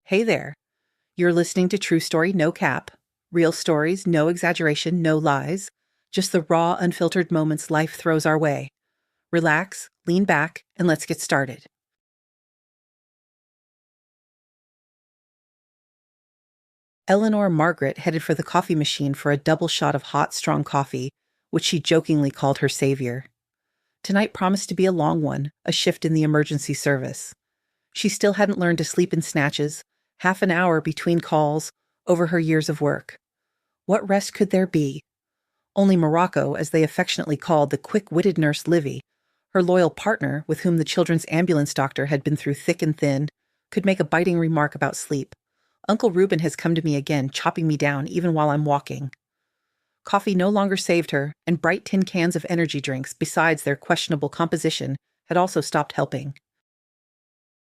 Hey there. You're listening to True Story No Cap. Real stories, no exaggeration, no lies. Just the raw, unfiltered moments life throws our way. Relax, lean back, and let's get started. Eleanor Margaret headed for the coffee machine for a double shot of hot, strong coffee, which she jokingly called her savior. Tonight promised to be a long one, a shift in the emergency service. She still hadn't learned to sleep in snatches, half an hour between calls, over her years of work. What rest could there be? Only Morocco, as they affectionately called the quick-witted nurse Livy, her loyal partner, with whom the children's ambulance doctor had been through thick and thin, could make a biting remark about sleep. Uncle Reuben has come to me again, chopping me down even while I'm walking. Coffee no longer saved her, and bright tin cans of energy drinks, besides their questionable composition, had also stopped helping.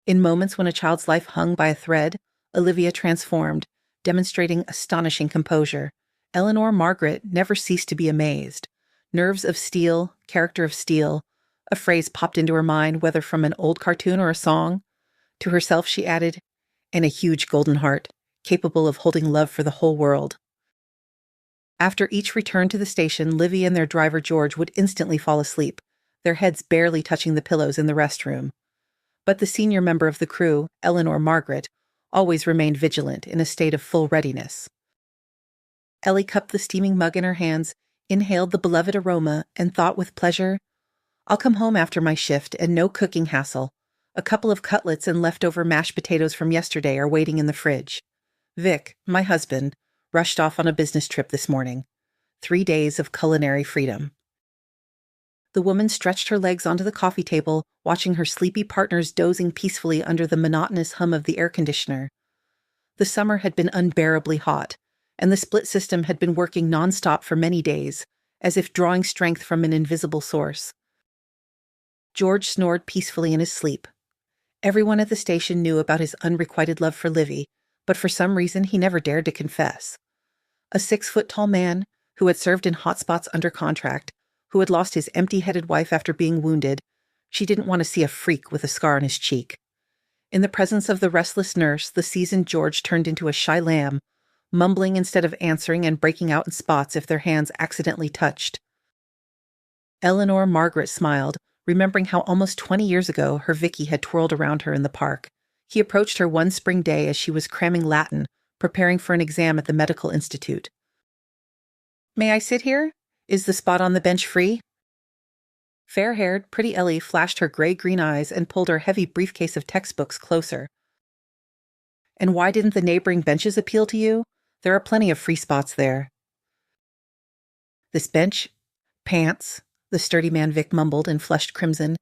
In moments when a child's life hung by a thread, Olivia transformed, demonstrating astonishing composure. Eleanor Margaret never ceased to be amazed. Nerves of steel, character of steel, a phrase popped into her mind, whether from an old cartoon or a song. To herself she added, and a huge golden heart, capable of holding love for the whole world. After each return to the station, Livy and their driver George would instantly fall asleep, their heads barely touching the pillows in the restroom. But the senior member of the crew, Eleanor Margaret, always remained vigilant, in a state of full readiness. Ellie cupped the steaming mug in her hands, inhaled the beloved aroma, and thought with pleasure, "I'll come home after my shift, and no cooking hassle. A couple of cutlets and leftover mashed potatoes from yesterday are waiting in the fridge. Vic, my husband, rushed off on a business trip this morning. 3 days of culinary freedom." The woman stretched her legs onto the coffee table, watching her sleepy partners dozing peacefully under the monotonous hum of the air conditioner. The summer had been unbearably hot, and the split system had been working nonstop for many days, as if drawing strength from an invisible source. George snored peacefully in his sleep. Everyone at the station knew about his unrequited love for Livy, but for some reason he never dared to confess. A 6-foot-tall man, who had served in hotspots under contract, who had lost his empty-headed wife after being wounded, she didn't want to see a freak with a scar on his cheek. In the presence of the restless nurse, the seasoned George turned into a shy lamb, mumbling instead of answering and breaking out in spots if their hands accidentally touched. Eleanor Margaret smiled, remembering how almost 20 years ago her Vicky had twirled around her in the park. He approached her one spring day as she was cramming Latin, preparing for an exam at the medical institute. "May I sit here? Is the spot on the bench free?" Fair-haired, pretty Ellie flashed her gray-green eyes and pulled her heavy briefcase of textbooks closer. "And why didn't the neighboring benches appeal to you? There are plenty of free spots there." "This bench? Pants," the sturdy man Vic mumbled and flushed crimson.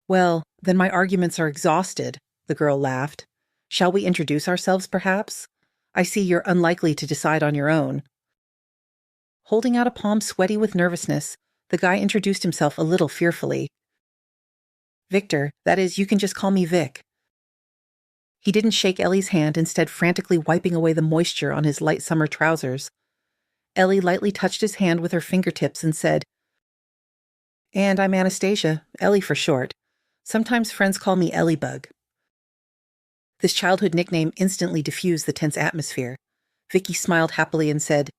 "Well, then my arguments are exhausted," the girl laughed. "Shall we introduce ourselves, perhaps? I see you're unlikely to decide on your own." Holding out a palm sweaty with nervousness, the guy introduced himself a little fearfully. "Victor, that is, you can just call me Vic." He didn't shake Ellie's hand, instead frantically wiping away the moisture on his light summer trousers. Ellie lightly touched his hand with her fingertips and said, "And I'm Anastasia, Ellie for short. Sometimes friends call me Elliebug." This childhood nickname instantly diffused the tense atmosphere. Vicky smiled happily and said,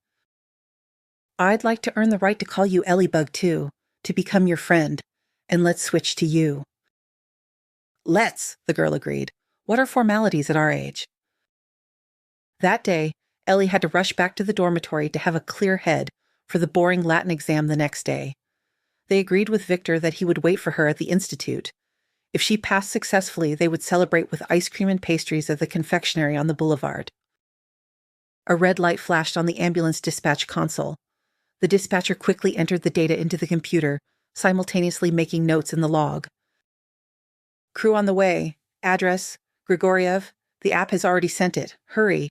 "I'd like to earn the right to call you Elliebug too, to become your friend, and let's switch to you." "Let's," the girl agreed. "What are formalities at our age?" That day, Ellie had to rush back to the dormitory to have a clear head for the boring Latin exam the next day. They agreed with Victor that he would wait for her at the institute. If she passed successfully, they would celebrate with ice cream and pastries at the confectionery on the boulevard. A red light flashed on the ambulance dispatch console. The dispatcher quickly entered the data into the computer, simultaneously making notes in the log. "Crew on the way. Address, Grigoriev. The app has already sent it. Hurry.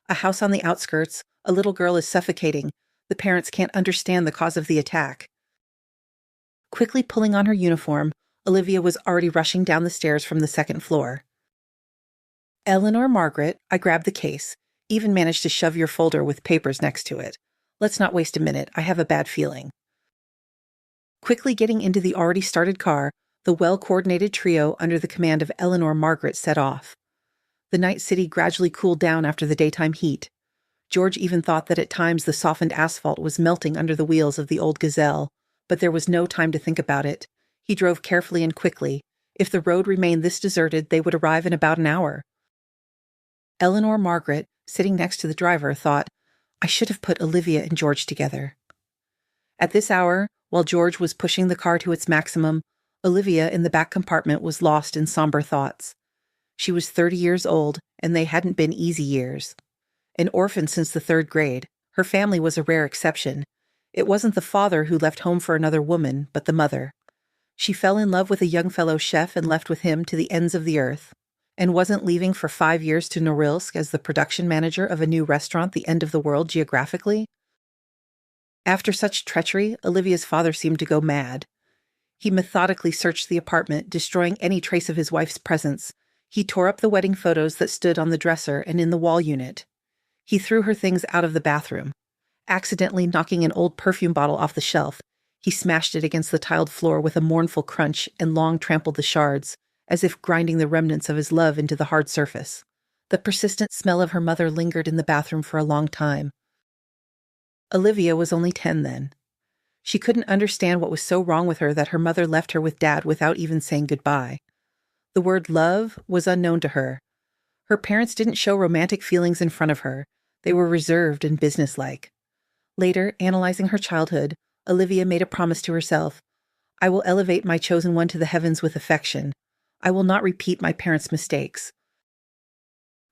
A house on the outskirts. A little girl is suffocating. The parents can't understand the cause of the attack." Quickly pulling on her uniform, Olivia was already rushing down the stairs from the second floor. "Eleanor Margaret, I grabbed the case. Even managed to shove your folder with papers next to it. Let's not waste a minute. I have a bad feeling." Quickly getting into the already started car, the well-coordinated trio under the command of Eleanor Margaret set off. The night city gradually cooled down after the daytime heat. George even thought that at times the softened asphalt was melting under the wheels of the old Gazelle, but there was no time to think about it. He drove carefully and quickly. If the road remained this deserted, they would arrive in about an hour. Eleanor Margaret, sitting next to the driver, thought, I should have put Olivia and George together. At this hour, while George was pushing the car to its maximum, Olivia in the back compartment was lost in somber thoughts. She was 30 years old, and they hadn't been easy years. An orphan since the 3rd grade, her family was a rare exception. It wasn't the father who left home for another woman, but the mother. She fell in love with a young fellow chef and left with him to the ends of the earth, and wasn't leaving for 5 years to Norilsk as the production manager of a new restaurant the end of the world geographically. After such treachery, Olivia's father seemed to go mad. He methodically searched the apartment, destroying any trace of his wife's presence. He tore up the wedding photos that stood on the dresser and in the wall unit. He threw her things out of the bathroom. Accidentally knocking an old perfume bottle off the shelf, he smashed it against the tiled floor with a mournful crunch and long trampled the shards, as if grinding the remnants of his love into the hard surface. The persistent smell of her mother lingered in the bathroom for a long time. Olivia was only 10 then. She couldn't understand what was so wrong with her that her mother left her with Dad without even saying goodbye. The word love was unknown to her. Her parents didn't show romantic feelings in front of her. They were reserved and businesslike. Later, analyzing her childhood, Olivia made a promise to herself. I will elevate my chosen one to the heavens with affection. I will not repeat my parents' mistakes.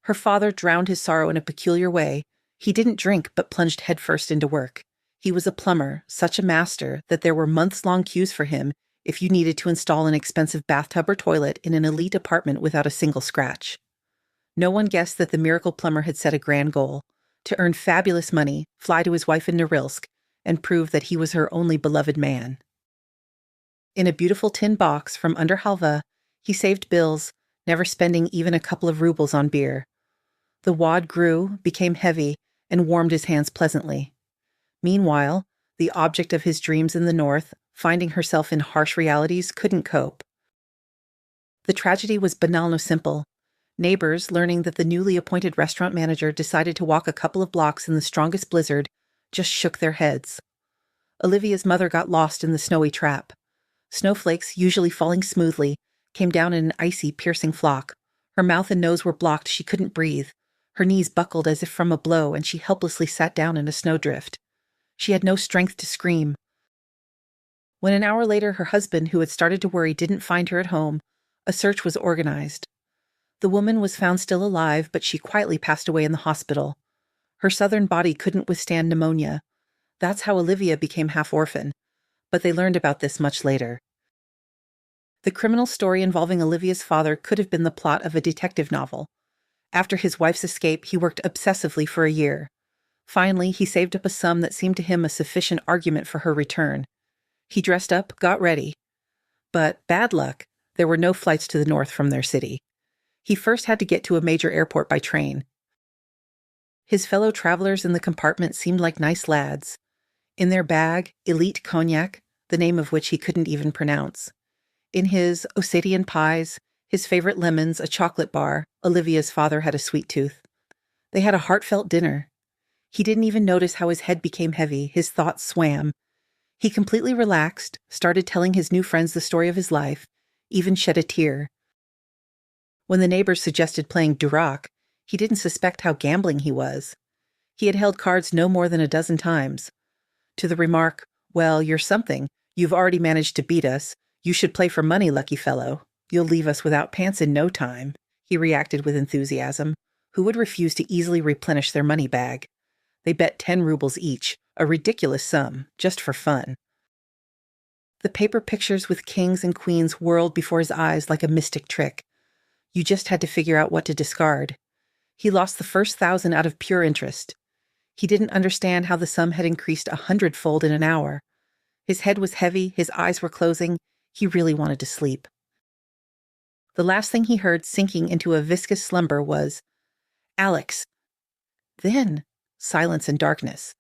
Her father drowned his sorrow in a peculiar way. He didn't drink but plunged headfirst into work. He was a plumber, such a master that there were months-long queues for him if you needed to install an expensive bathtub or toilet in an elite apartment without a single scratch. No one guessed that the miracle plumber had set a grand goal: to earn fabulous money, fly to his wife in Norilsk, and prove that he was her only beloved man. In a beautiful tin box from under halva, he saved bills, never spending even a couple of rubles on beer. The wad grew, became heavy, and warmed his hands pleasantly. Meanwhile, the object of his dreams in the north, finding herself in harsh realities, couldn't cope. The tragedy was banal no simple. Neighbors, learning that the newly appointed restaurant manager decided to walk a couple of blocks in the strongest blizzard, just shook their heads. Olivia's mother got lost in the snowy trap. Snowflakes, usually falling smoothly, came down in an icy, piercing flock. Her mouth and nose were blocked, she couldn't breathe. Her knees buckled as if from a blow, and she helplessly sat down in a snowdrift. She had no strength to scream. When an hour later her husband, who had started to worry, didn't find her at home, a search was organized. The woman was found still alive, but she quietly passed away in the hospital. Her southern body couldn't withstand pneumonia. That's how Olivia became half-orphan, but they learned about this much later. The criminal story involving Olivia's father could have been the plot of a detective novel. After his wife's escape, he worked obsessively for a year. Finally, he saved up a sum that seemed to him a sufficient argument for her return. He dressed up, got ready. But, bad luck, there were no flights to the north from their city. He first had to get to a major airport by train. His fellow travelers in the compartment seemed like nice lads. In their bag, elite cognac, the name of which he couldn't even pronounce. In his Ossetian pies, his favorite lemons, a chocolate bar, Olivia's father had a sweet tooth. They had a heartfelt dinner. He didn't even notice how his head became heavy, his thoughts swam. He completely relaxed, started telling his new friends the story of his life, even shed a tear. When the neighbors suggested playing Durak, he didn't suspect how gambling he was. He had held cards no more than a dozen times. To the remark, "Well, you're something. You've already managed to beat us. You should play for money, lucky fellow. You'll leave us without pants in no time," he reacted with enthusiasm. Who would refuse to easily replenish their money bag? They bet 10 rubles each, a ridiculous sum, just for fun. The paper pictures with kings and queens whirled before his eyes like a mystic trick. You just had to figure out what to discard. He lost the first 1,000 out of pure interest. He didn't understand how the sum had increased 100-fold in an hour. His head was heavy, his eyes were closing. He really wanted to sleep. The last thing he heard sinking into a viscous slumber was, "Alex." Then, silence and darkness.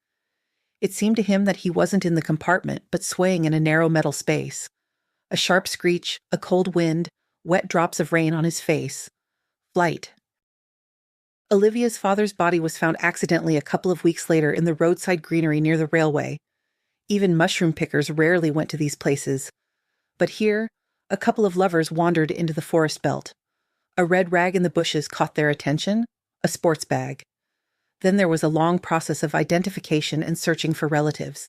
It seemed to him that he wasn't in the compartment, but swaying in a narrow metal space. A sharp screech, a cold wind, wet drops of rain on his face. Flight. Olivia's father's body was found accidentally a couple of weeks later in the roadside greenery near the railway. Even mushroom pickers rarely went to these places. But here, a couple of lovers wandered into the forest belt. A red rag in the bushes caught their attention, a sports bag. Then there was a long process of identification and searching for relatives.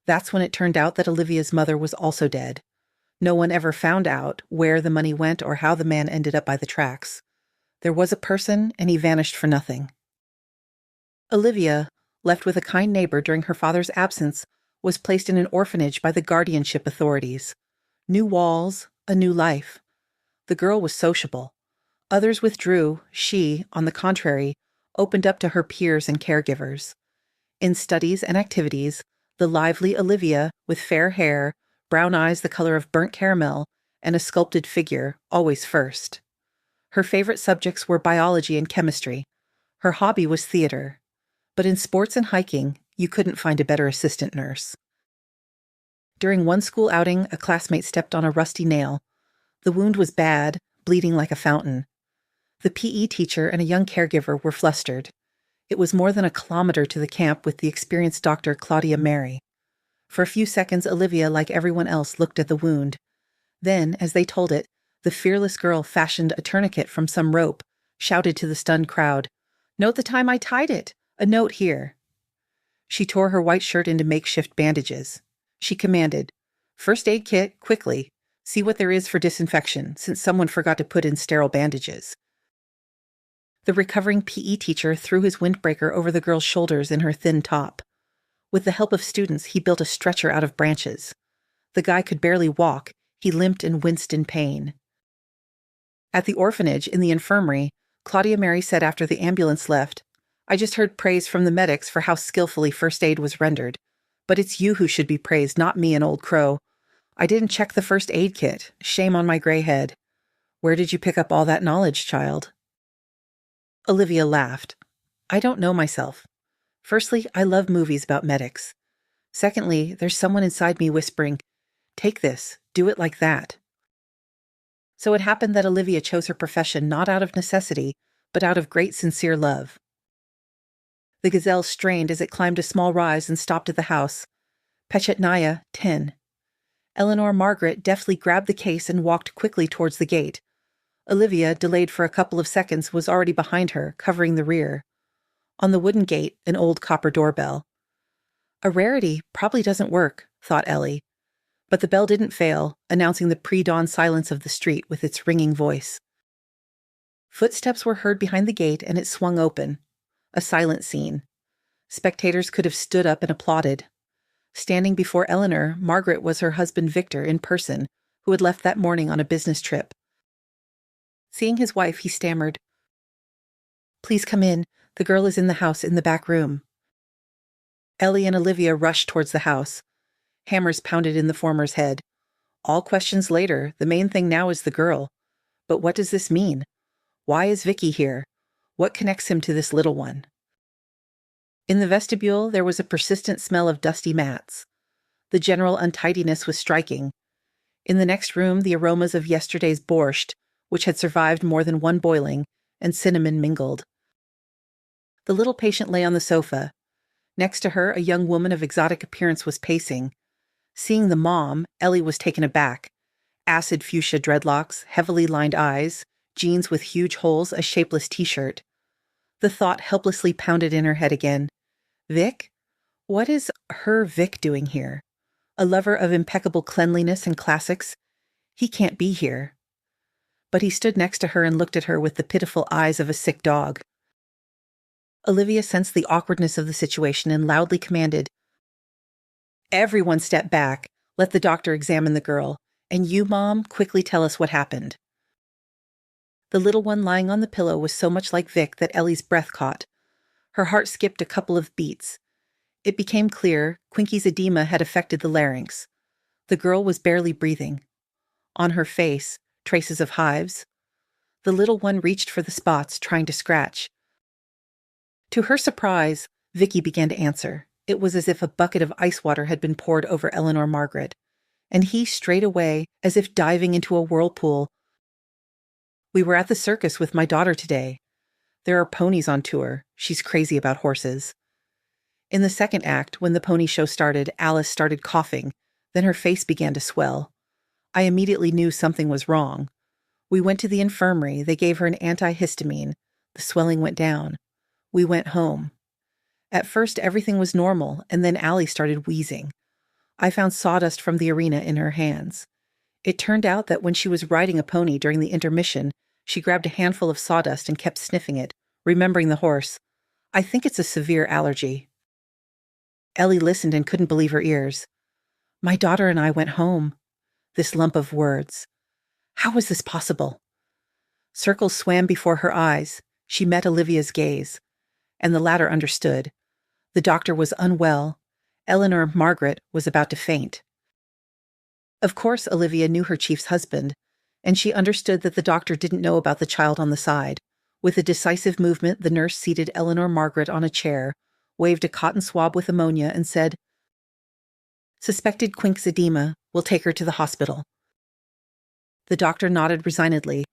That's when it turned out that Olivia's mother was also dead. No one ever found out where the money went or how the man ended up by the tracks. There was a person, and he vanished for nothing. Olivia, left with a kind neighbor during her father's absence, was placed in an orphanage by the guardianship authorities. New walls, a new life. The girl was sociable. Others withdrew. She, on the contrary, opened up to her peers and caregivers. In studies and activities, the lively Olivia, with fair hair, brown eyes the color of burnt caramel, and a sculpted figure, always first. Her favorite subjects were biology and chemistry. Her hobby was theater. But in sports and hiking, you couldn't find a better assistant nurse. During one school outing, a classmate stepped on a rusty nail. The wound was bad, bleeding like a fountain. The PE teacher and a young caregiver were flustered. It was more than a kilometer to the camp with the experienced doctor Claudia Mary. For a few seconds, Olivia, like everyone else, looked at the wound. Then, as they told it, the fearless girl fashioned a tourniquet from some rope, shouted to the stunned crowd, "Note the time I tied it! A note here!" She tore her white shirt into makeshift bandages. She commanded, "First aid kit, quickly. See what there is for disinfection, since someone forgot to put in sterile bandages." The recovering PE teacher threw his windbreaker over the girl's shoulders in her thin top. With the help of students, he built a stretcher out of branches. The guy could barely walk. He limped and winced in pain. At the orphanage, in the infirmary, Claudia Mary said after the ambulance left, "I just heard praise from the medics for how skillfully first aid was rendered. But it's you who should be praised, not me, an old crow. I didn't check the first aid kit. Shame on my gray head. Where did you pick up all that knowledge, child?" Olivia laughed. "I don't know myself. Firstly, I love movies about medics. Secondly, there's someone inside me whispering, 'Take this, do it like that.'" So it happened that Olivia chose her profession not out of necessity, but out of great sincere love. The gazelle strained as it climbed a small rise and stopped at the house. Pechetnaya, 10. Eleanor Margaret deftly grabbed the case and walked quickly towards the gate. Olivia, delayed for a couple of seconds, was already behind her, covering the rear. On the wooden gate, an old copper doorbell. A rarity, probably doesn't work, thought Ellie. But the bell didn't fail, announcing the pre-dawn silence of the street with its ringing voice. Footsteps were heard behind the gate, and it swung open. A silent scene. Spectators could have stood up and applauded. Standing before Eleanor, Margaret was her husband Victor in person, who had left that morning on a business trip. Seeing his wife, he stammered, "Please come in. The girl is in the house in the back room." Ellie and Olivia rushed towards the house. Hammers pounded in the former's head. All questions later, the main thing now is the girl. But what does this mean? Why is Vicky here? What connects him to this little one? In the vestibule, there was a persistent smell of dusty mats. The general untidiness was striking. In the next room, the aromas of yesterday's borscht, which had survived more than one boiling, and cinnamon mingled. The little patient lay on the sofa. Next to her, a young woman of exotic appearance was pacing. Seeing the mom, Ellie was taken aback. Acid fuchsia dreadlocks, heavily lined eyes, jeans with huge holes, a shapeless t-shirt. The thought helplessly pounded in her head again. Vic? What is her Vic doing here? A lover of impeccable cleanliness and classics? He can't be here. But he stood next to her and looked at her with the pitiful eyes of a sick dog. Olivia sensed the awkwardness of the situation and loudly commanded, "Everyone step back. Let the doctor examine the girl. And you, Mom, quickly tell us what happened." The little one lying on the pillow was so much like Vic that Ellie's breath caught. Her heart skipped a couple of beats. It became clear Quinky's edema had affected the larynx. The girl was barely breathing. On her face, traces of hives. The little one reached for the spots, trying to scratch. To her surprise, Vicky began to answer. It was as if a bucket of ice water had been poured over Eleanor Margaret, and he straight away, as if diving into a whirlpool. "We were at the circus with my daughter today. There are ponies on tour. She's crazy about horses. In the second act, when the pony show started, Alice started coughing. Then her face began to swell. I immediately knew something was wrong. We went to the infirmary. They gave her an antihistamine. The swelling went down. We went home. At first, everything was normal, and then Allie started wheezing. I found sawdust from the arena in her hands. It turned out that when she was riding a pony during the intermission, she grabbed a handful of sawdust and kept sniffing it, remembering the horse. I think it's a severe allergy. Ellie listened and couldn't believe her ears. My daughter and I went home. This lump of words. How was this possible? Circles swam before her eyes. She met Olivia's gaze. And the latter understood. The doctor was unwell. Eleanor Margaret was about to faint. Of course, Olivia knew her chief's husband, and she understood that the doctor didn't know about the child on the side. With a decisive movement, the nurse seated Eleanor Margaret on a chair, waved a cotton swab with ammonia, and said, "Suspected Quincke's edema. We'll take her to the hospital." The doctor nodded resignedly.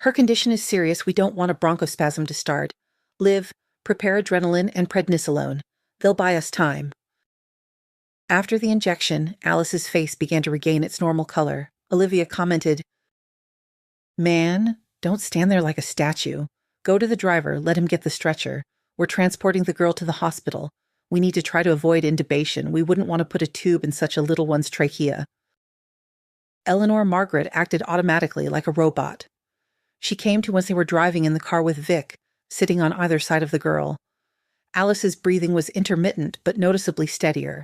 "Her condition is serious. We don't want a bronchospasm to start. Liv, prepare adrenaline and prednisolone. They'll buy us time." After the injection, Alice's face began to regain its normal color. Olivia commented, "Man, don't stand there like a statue. Go to the driver, let him get the stretcher. We're transporting the girl to the hospital. We need to try to avoid intubation. We wouldn't want to put a tube in such a little one's trachea." Eleanor Margaret acted automatically like a robot. She came to once they were driving in the car with Vic, sitting on either side of the girl. Alice's breathing was intermittent but noticeably steadier.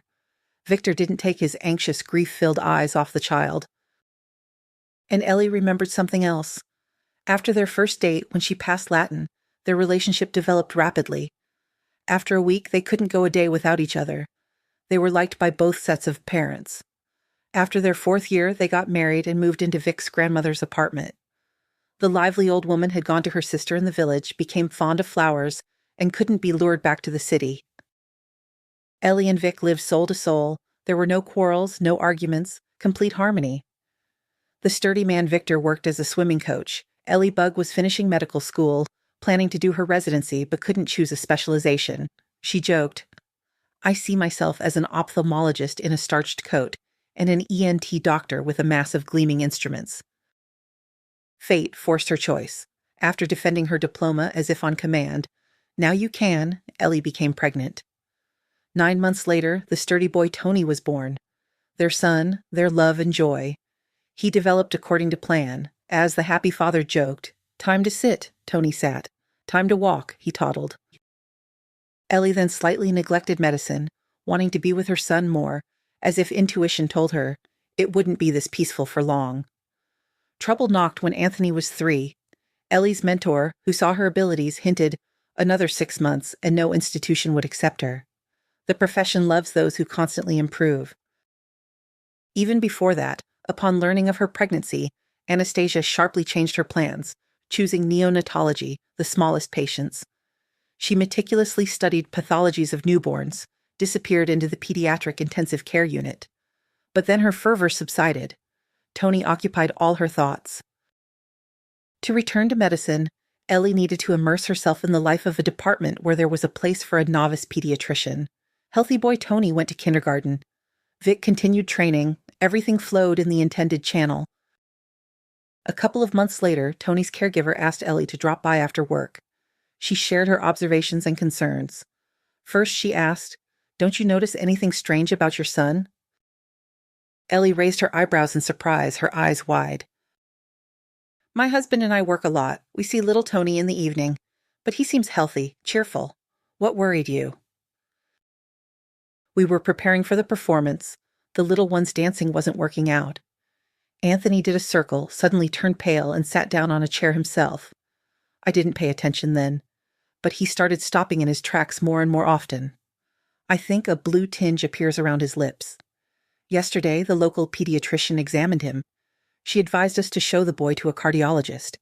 Victor didn't take his anxious, grief-filled eyes off the child. And Ellie remembered something else. After their first date, when she passed Latin, their relationship developed rapidly. After a week, they couldn't go a day without each other. They were liked by both sets of parents. After their 4th year, they got married and moved into Vic's grandmother's apartment. The lively old woman had gone to her sister in the village, became fond of flowers, and couldn't be lured back to the city. Ellie and Vic lived soul to soul. There were no quarrels, no arguments, complete harmony. The sturdy man Victor worked as a swimming coach. Ellie Bug was finishing medical school, planning to do her residency, but couldn't choose a specialization. She joked, "I see myself as an ophthalmologist in a starched coat and an ENT doctor with a mass of gleaming instruments." Fate forced her choice. After defending her diploma as if on command, "Now you can," Ellie became pregnant. 9 months later, the sturdy boy Tony was born. Their son, their love and joy. He developed according to plan. As the happy father joked, "Time to sit," Tony sat. "Time to walk," he toddled. Ellie then slightly neglected medicine, wanting to be with her son more, as if intuition told her it wouldn't be this peaceful for long. Trouble knocked when Anthony was 3. Ellie's mentor, who saw her abilities, hinted another 6 months and no institution would accept her. The profession loves those who constantly improve. Even before that, upon learning of her pregnancy, Anastasia sharply changed her plans, choosing neonatology, the smallest patients. She meticulously studied pathologies of newborns, disappeared into the pediatric intensive care unit. But then her fervor subsided. Tony occupied all her thoughts. To return to medicine, Ellie needed to immerse herself in the life of a department where there was a place for a novice pediatrician. Healthy boy Tony went to kindergarten. Vic continued training. Everything flowed in the intended channel. A couple of months later, Tony's caregiver asked Ellie to drop by after work. She shared her observations and concerns. First, she asked, "Don't you notice anything strange about your son?" Ellie raised her eyebrows in surprise, her eyes wide. "My husband and I work a lot. We see little Tony in the evening, but he seems healthy, cheerful. What worried you?" "We were preparing for the performance. The little one's dancing wasn't working out." Anthony did a circle, suddenly turned pale, and sat down on a chair himself. I didn't pay attention then, but he started stopping in his tracks more and more often. I think a blue tinge appears around his lips. Yesterday, the local pediatrician examined him. She advised us to show the boy to a cardiologist.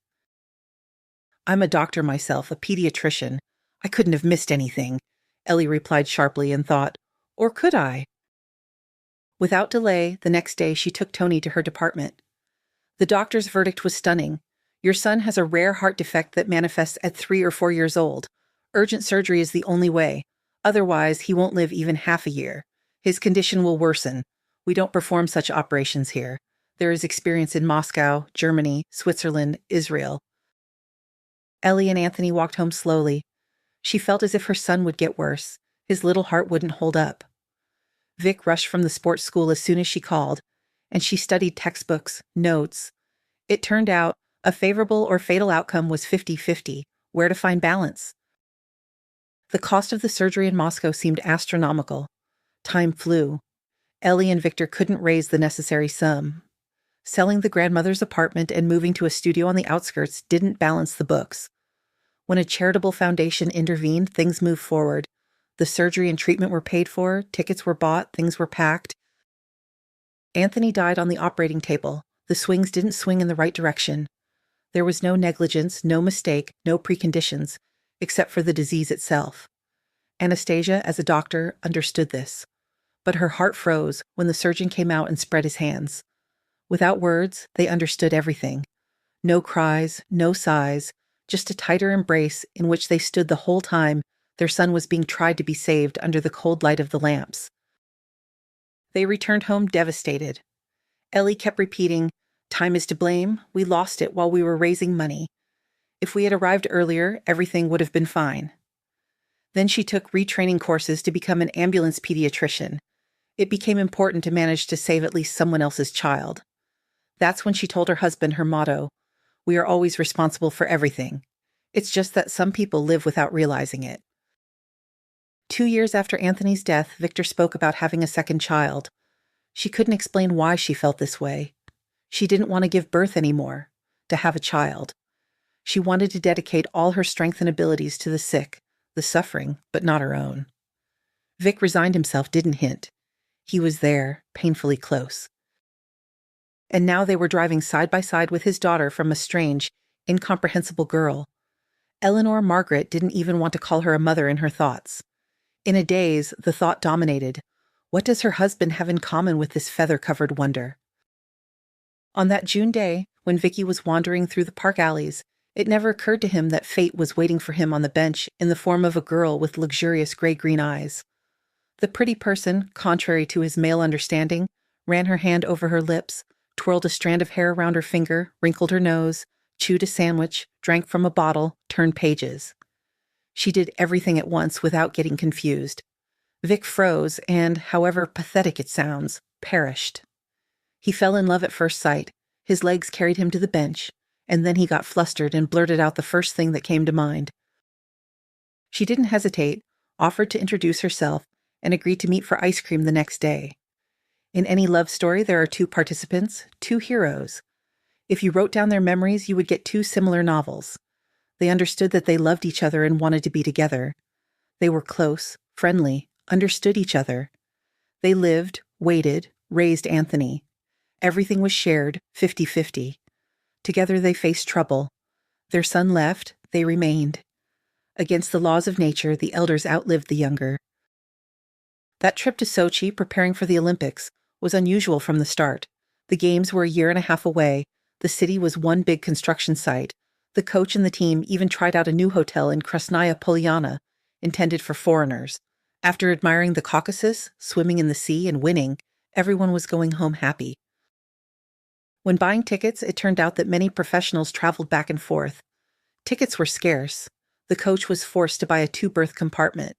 "I'm a doctor myself, a pediatrician. I couldn't have missed anything," Ellie replied sharply and thought, or could I? Without delay, the next day she took Tony to her department. The doctor's verdict was stunning. Your son has a rare heart defect that manifests at 3 or 4 years old. Urgent surgery is the only way. Otherwise, he won't live even half a year. His condition will worsen. We don't perform such operations here. There is experience in Moscow, Germany, Switzerland, Israel. Ellie and Anthony walked home slowly. She felt as if her son would get worse. His little heart wouldn't hold up. Vic rushed from the sports school as soon as she called, and she studied textbooks, notes. It turned out a favorable or fatal outcome was 50-50. Where to find balance? The cost of the surgery in Moscow seemed astronomical. Time flew. Ellie and Victor couldn't raise the necessary sum. Selling the grandmother's apartment and moving to a studio on the outskirts didn't balance the books. When a charitable foundation intervened, things moved forward. The surgery and treatment were paid for, tickets were bought, things were packed. Anthony died on the operating table. The swings didn't swing in the right direction. There was no negligence, no mistake, no preconditions, except for the disease itself. Anastasia, as a doctor, understood this. But her heart froze when the surgeon came out and spread his hands. Without words, they understood everything. No cries, no sighs, just a tighter embrace in which they stood the whole time their son was being tried to be saved under the cold light of the lamps. They returned home devastated. Ellie kept repeating, "Time is to blame. We lost it while we were raising money. If we had arrived earlier, everything would have been fine." Then she took retraining courses to become an ambulance pediatrician. It became important to manage to save at least someone else's child. That's when she told her husband her motto, "We are always responsible for everything. It's just that some people live without realizing it." 2 years after Anthony's death, Victor spoke about having a second child. She couldn't explain why she felt this way. She didn't want to give birth anymore, to have a child. She wanted to dedicate all her strength and abilities to the sick, the suffering, but not her own. Vic resigned himself, didn't hint. He was there, painfully close. And now they were driving side by side with his daughter from a strange, incomprehensible girl. Eleanor Margaret didn't even want to call her a mother in her thoughts. In a daze, the thought dominated. What does her husband have in common with this feather-covered wonder? On that June day, when Vicky was wandering through the park alleys, it never occurred to him that fate was waiting for him on the bench in the form of a girl with luxurious gray-green eyes. The pretty person, contrary to his male understanding, ran her hand over her lips, twirled a strand of hair around her finger, wrinkled her nose, chewed a sandwich, drank from a bottle, turned pages. She did everything at once without getting confused. Vic froze and, however pathetic it sounds, perished. He fell in love at first sight. His legs carried him to the bench, and then he got flustered and blurted out the first thing that came to mind. She didn't hesitate, offered to introduce herself, and agreed to meet for ice cream the next day. In any love story, there are two participants, two heroes. If you wrote down their memories, you would get two similar novels. They understood that they loved each other and wanted to be together. They were close, friendly, understood each other. They lived, waited, raised Anthony. Everything was shared, 50-50. Together they faced trouble. Their son left, they remained. Against the laws of nature, the elders outlived the younger. That trip to Sochi, preparing for the Olympics, was unusual from the start. The games were a year and a half away. The city was one big construction site. The coach and the team even tried out a new hotel in Krasnaya Polyana, intended for foreigners. After admiring the Caucasus, swimming in the sea, and winning, everyone was going home happy. When buying tickets, it turned out that many professionals traveled back and forth. Tickets were scarce. The coach was forced to buy a 2-berth compartment.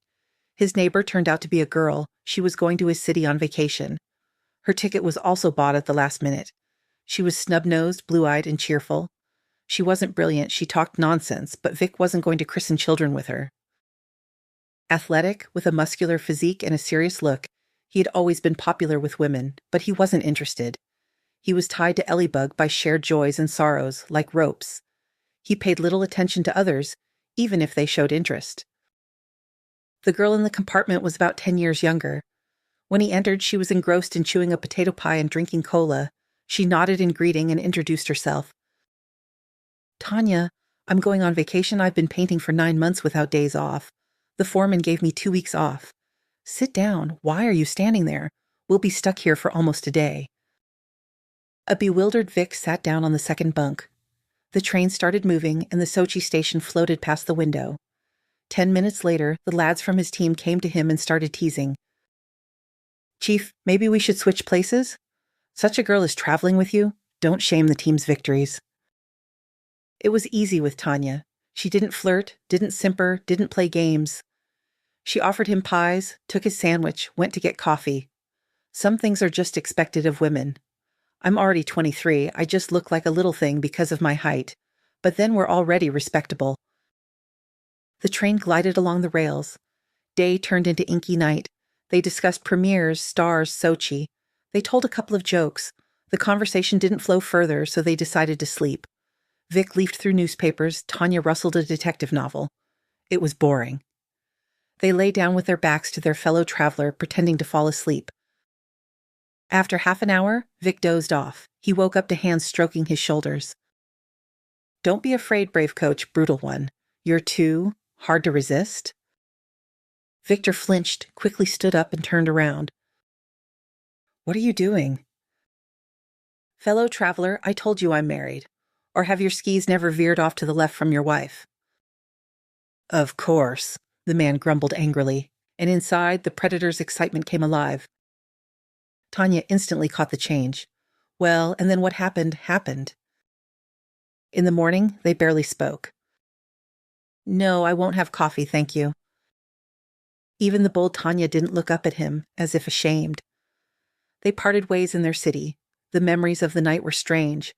His neighbor turned out to be a girl. She was going to his city on vacation. Her ticket was also bought at the last minute. She was snub-nosed, blue-eyed, and cheerful. She wasn't brilliant, she talked nonsense, but Vic wasn't going to christen children with her. Athletic, with a muscular physique and a serious look, he had always been popular with women, but he wasn't interested. He was tied to Ellibug by shared joys and sorrows, like ropes. He paid little attention to others, even if they showed interest. The girl in the compartment was about 10 years younger. When he entered, she was engrossed in chewing a potato pie and drinking cola. She nodded in greeting and introduced herself. "Tanya, I'm going on vacation. I've been painting for 9 months without days off. The foreman gave me 2 weeks off. Sit down. Why are you standing there? We'll be stuck here for almost a day." A bewildered Vic sat down on the second bunk. The train started moving, and the Sochi station floated past the window. 10 minutes later, the lads from his team came to him and started teasing. "Chief, maybe we should switch places? Such a girl is traveling with you. Don't shame the team's victories." It was easy with Tanya. She didn't flirt, didn't simper, didn't play games. She offered him pies, took his sandwich, went to get coffee. Some things are just expected of women. I'm already 23, I just look like a little thing because of my height. But then we're already respectable. The train glided along the rails. Day turned into inky night. They discussed premieres, stars, Sochi. They told a couple of jokes. The conversation didn't flow further, so they decided to sleep. Vic leafed through newspapers, Tanya rustled a detective novel. It was boring. They lay down with their backs to their fellow traveler, pretending to fall asleep. After half an hour, Vic dozed off. He woke up to hands stroking his shoulders. "Don't be afraid, brave coach, brutal one. You're too hard to resist?" Victor flinched, quickly stood up and turned around. "What are you doing?" "Fellow traveler, I told you I'm married. Or have your skis never veered off to the left from your wife?" "Of course," the man grumbled angrily, and inside, the predator's excitement came alive. Tanya instantly caught the change. Well, and then what happened, happened. In the morning, they barely spoke. "No, I won't have coffee, thank you." Even the bold Tanya didn't look up at him, as if ashamed. They parted ways in their city. The memories of the night were strange.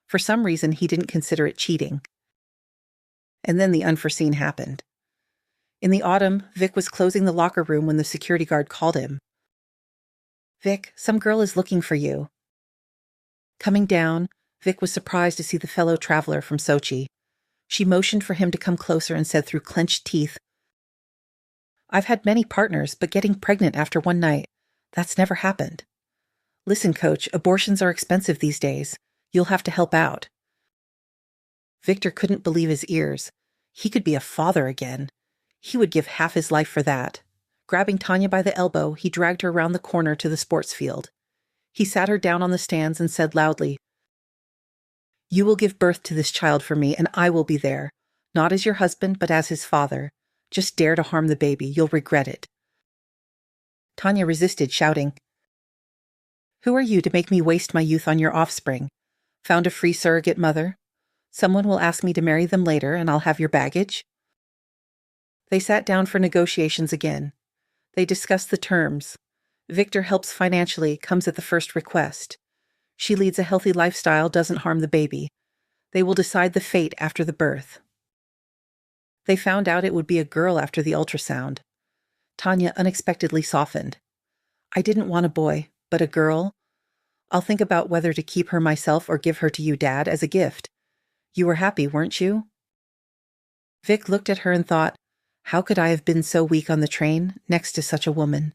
For some reason, he didn't consider it cheating. And then the unforeseen happened. In the autumn, Vic was closing the locker room when the security guard called him. "Vic, some girl is looking for you." Coming down, Vic was surprised to see the fellow traveler from Sochi. She motioned for him to come closer and said through clenched teeth, "I've had many partners, but getting pregnant after one night, that's never happened. Listen, coach, abortions are expensive these days. You'll have to help out." Victor couldn't believe his ears. He could be a father again. He would give half his life for that. Grabbing Tanya by the elbow, he dragged her around the corner to the sports field. He sat her down on the stands and said loudly, "You will give birth to this child for me, and I will be there. Not as your husband, but as his father. Just dare to harm the baby. You'll regret it." Tanya resisted, shouting, "Who are you to make me waste my youth on your offspring? Found a free surrogate mother? Someone will ask me to marry them later, and I'll have your baggage?" They sat down for negotiations again. They discussed the terms. Victor helps financially, comes at the first request. She leads a healthy lifestyle, doesn't harm the baby. They will decide the fate after the birth. They found out it would be a girl after the ultrasound. Tanya unexpectedly softened. "I didn't want a boy, but a girl? I'll think about whether to keep her myself or give her to you, Dad, as a gift. You were happy, weren't you?" Vic looked at her and thought, how could I have been so weak on the train, next to such a woman?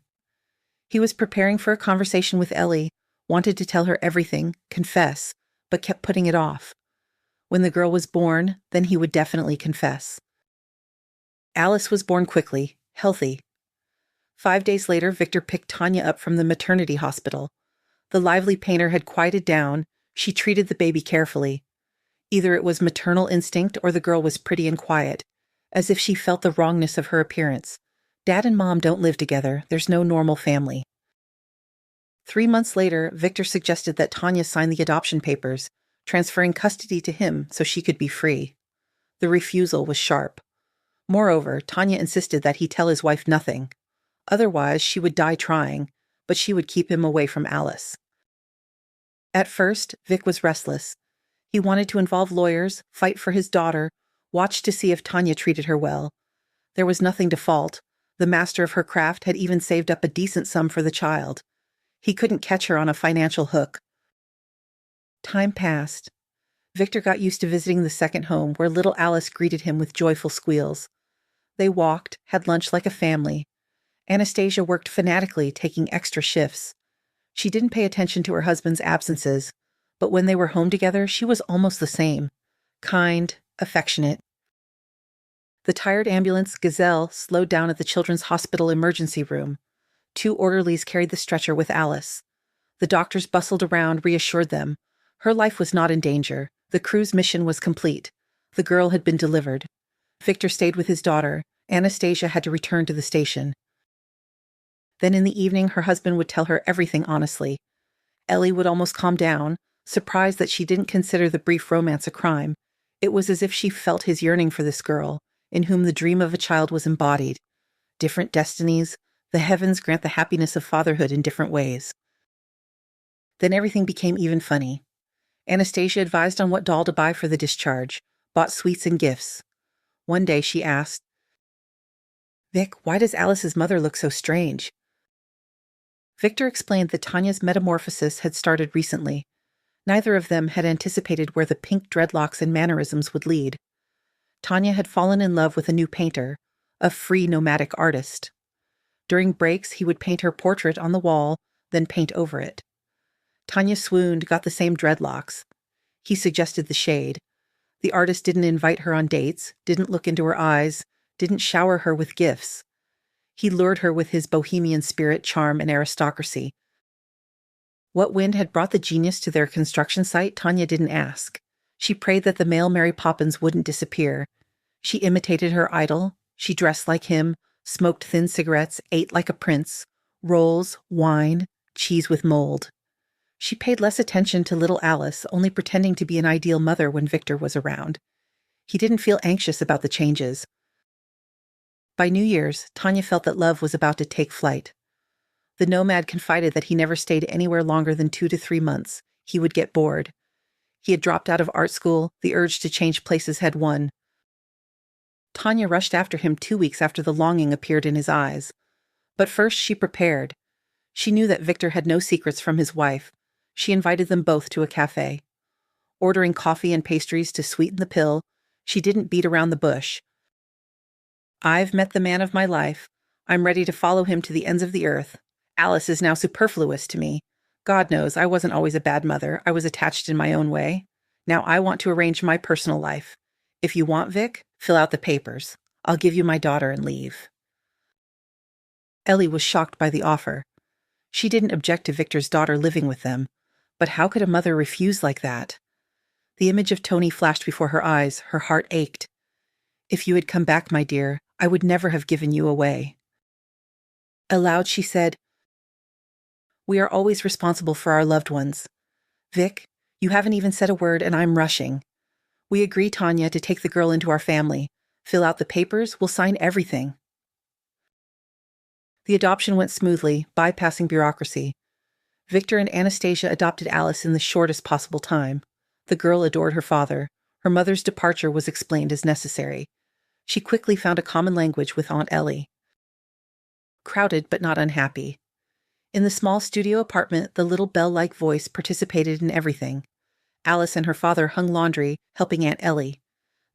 He was preparing for a conversation with Ellie, wanted to tell her everything, confess, but kept putting it off. When the girl was born, then he would definitely confess. Alice was born quickly, healthy. 5 days later, Victor picked Tanya up from the maternity hospital. The lively painter had quieted down. She treated the baby carefully. Either it was maternal instinct or the girl was pretty and quiet, as if she felt the wrongness of her appearance. Dad and Mom don't live together. There's no normal family. 3 months later, Victor suggested that Tanya sign the adoption papers, transferring custody to him so she could be free. The refusal was sharp. Moreover, Tanya insisted that he tell his wife nothing. Otherwise, she would die trying, but she would keep him away from Alice. At first, Vic was restless. He wanted to involve lawyers, fight for his daughter, watch to see if Tanya treated her well. There was nothing to fault. The master of her craft had even saved up a decent sum for the child. He couldn't catch her on a financial hook. Time passed. Victor got used to visiting the second home, where little Alice greeted him with joyful squeals. They walked, had lunch like a family. Anastasia worked fanatically, taking extra shifts. She didn't pay attention to her husband's absences, but when they were home together, she was almost the same. Kind, affectionate. The tired ambulance, Gazelle, slowed down at the children's hospital emergency room. 2 orderlies carried the stretcher with Alice. The doctors bustled around, reassured them. Her life was not in danger. The crew's mission was complete. The girl had been delivered. Victor stayed with his daughter. Anastasia had to return to the station. Then in the evening, her husband would tell her everything honestly. Ellie would almost calm down, surprised that she didn't consider the brief romance a crime. It was as if she felt his yearning for this girl, in whom the dream of a child was embodied. Different destinies, the heavens grant the happiness of fatherhood in different ways. Then everything became even funny. Anastasia advised on what doll to buy for the discharge, bought sweets and gifts. One day she asked, "Vic, why does Alice's mother look so strange?" Victor explained that Tanya's metamorphosis had started recently. Neither of them had anticipated where the pink dreadlocks and mannerisms would lead. Tanya had fallen in love with a new painter, a free nomadic artist. During breaks, he would paint her portrait on the wall, then paint over it. Tanya swooned, got the same dreadlocks. He suggested the shade. The artist didn't invite her on dates, didn't look into her eyes, didn't shower her with gifts. He lured her with his bohemian spirit, charm, and aristocracy. What wind had brought the genius to their construction site, Tanya didn't ask. She prayed that the male Mary Poppins wouldn't disappear. She imitated her idol. She dressed like him, smoked thin cigarettes, ate like a prince, rolls, wine, cheese with mold. She paid less attention to little Alice, only pretending to be an ideal mother when Victor was around. He didn't feel anxious about the changes. By New Year's, Tanya felt that love was about to take flight. The nomad confided that he never stayed anywhere longer than 2 to 3 months. He would get bored. He had dropped out of art school. The urge to change places had won. Tanya rushed after him 2 weeks after the longing appeared in his eyes. But first she prepared. She knew that Victor had no secrets from his wife. She invited them both to a cafe. Ordering coffee and pastries to sweeten the pill, she didn't beat around the bush. "I've met the man of my life. I'm ready to follow him to the ends of the earth. Alice is now superfluous to me. God knows I wasn't always a bad mother. I was attached in my own way. Now I want to arrange my personal life. If you want, Vic, fill out the papers. I'll give you my daughter and leave." Ellie was shocked by the offer. She didn't object to Victor's daughter living with them, but how could a mother refuse like that? The image of Tony flashed before her eyes. Her heart ached. "If you had come back, my dear, I would never have given you away." Aloud she said, "We are always responsible for our loved ones. Vic, you haven't even said a word and I'm rushing. We agree, Tanya, to take the girl into our family. Fill out the papers, we'll sign everything." The adoption went smoothly, bypassing bureaucracy. Victor and Anastasia adopted Alice in the shortest possible time. The girl adored her father. Her mother's departure was explained as necessary. She quickly found a common language with Aunt Ellie. Crowded but not unhappy. In the small studio apartment, the little bell-like voice participated in everything. Alice and her father hung laundry, helping Aunt Ellie.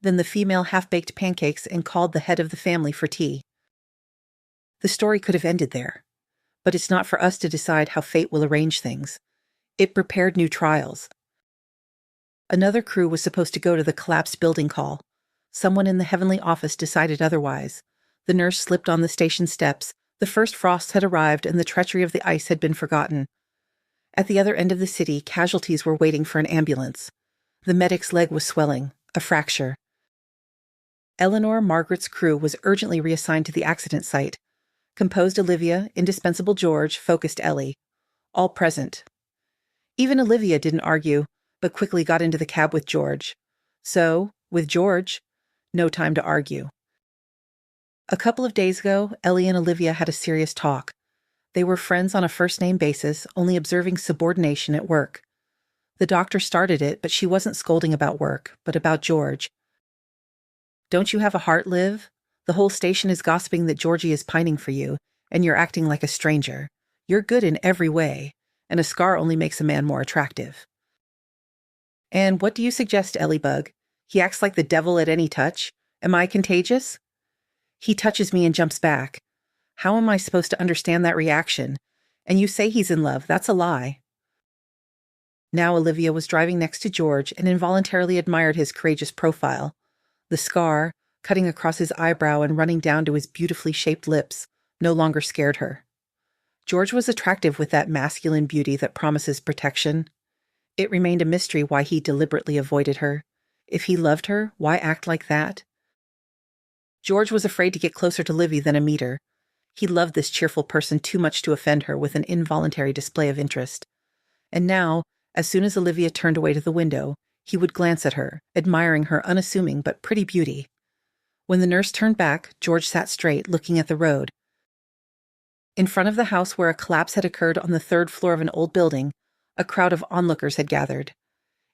Then the female half-baked pancakes and called the head of the family for tea. The story could have ended there. But it's not for us to decide how fate will arrange things. It prepared new trials. Another crew was supposed to go to the collapsed building call. Someone in the heavenly office decided otherwise. The nurse slipped on the station steps. The first frosts had arrived and the treachery of the ice had been forgotten. At the other end of the city, casualties were waiting for an ambulance. The medic's leg was swelling, a fracture. Eleanor Margaret's crew was urgently reassigned to the accident site. Composed Olivia, indispensable George, focused Ellie. All present. Even Olivia didn't argue, but quickly got into the cab with George. So, with George, no time to argue. A couple of days ago, Ellie and Olivia had a serious talk. They were friends on a first-name basis, only observing subordination at work. The doctor started it, but she wasn't scolding about work, but about George. "Don't you have a heart, Liv? The whole station is gossiping that Georgie is pining for you, and you're acting like a stranger. You're good in every way, and a scar only makes a man more attractive." "And what do you suggest, Ellie Bug? He acts like the devil at any touch. Am I contagious?" "He touches me and jumps back. How am I supposed to understand that reaction? And you say he's in love. That's a lie." Now Olivia was driving next to George and involuntarily admired his courageous profile. The scar, cutting across his eyebrow and running down to his beautifully shaped lips, no longer scared her. George was attractive with that masculine beauty that promises protection. It remained a mystery why he deliberately avoided her. If he loved her, why act like that? George was afraid to get closer to Livy than a meter. He loved this cheerful person too much to offend her with an involuntary display of interest. And now, as soon as Olivia turned away to the window, he would glance at her, admiring her unassuming but pretty beauty. When the nurse turned back, George sat straight, looking at the road. In front of the house where a collapse had occurred on the third floor of an old building, a crowd of onlookers had gathered.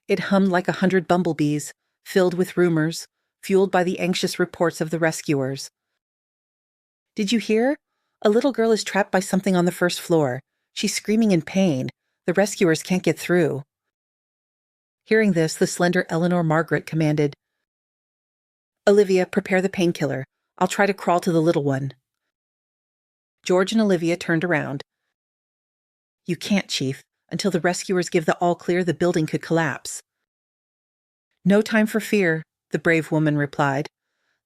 It hummed like 100 bumblebees, filled with rumors, fueled by the anxious reports of the rescuers. "Did you hear? A little girl is trapped by something on the first floor. She's screaming in pain. The rescuers can't get through." Hearing this, the slender Eleanor Margaret commanded, "Olivia, prepare the painkiller. I'll try to crawl to the little one." George and Olivia turned around. "You can't, Chief. Until the rescuers give the all-clear, the building could collapse." "No time for fear," the brave woman replied.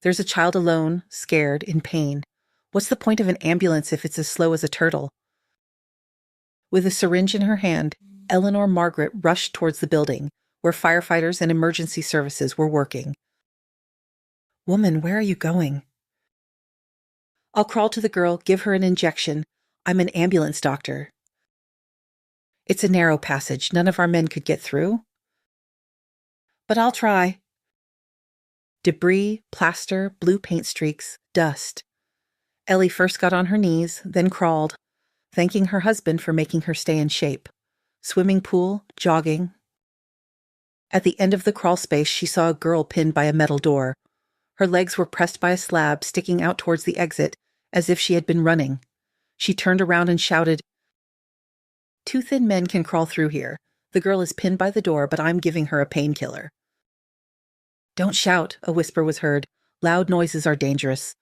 "There's a child alone, scared, in pain. What's the point of an ambulance if it's as slow as a turtle?" With a syringe in her hand, Eleanor Margaret rushed towards the building, where firefighters and emergency services were working. "Woman, where are you going?" "I'll crawl to the girl, give her an injection. I'm an ambulance doctor." "It's a narrow passage. None of our men could get through." "But I'll try." Debris, plaster, blue paint streaks, dust. Ellie first got on her knees, then crawled, thanking her husband for making her stay in shape. Swimming pool, jogging. At the end of the crawl space, she saw a girl pinned by a metal door. Her legs were pressed by a slab sticking out towards the exit, as if she had been running. She turned around and shouted, "Two thin men can crawl through here. The girl is pinned by the door, but I'm giving her a painkiller." "Don't shout," a whisper was heard. "Loud noises are dangerous."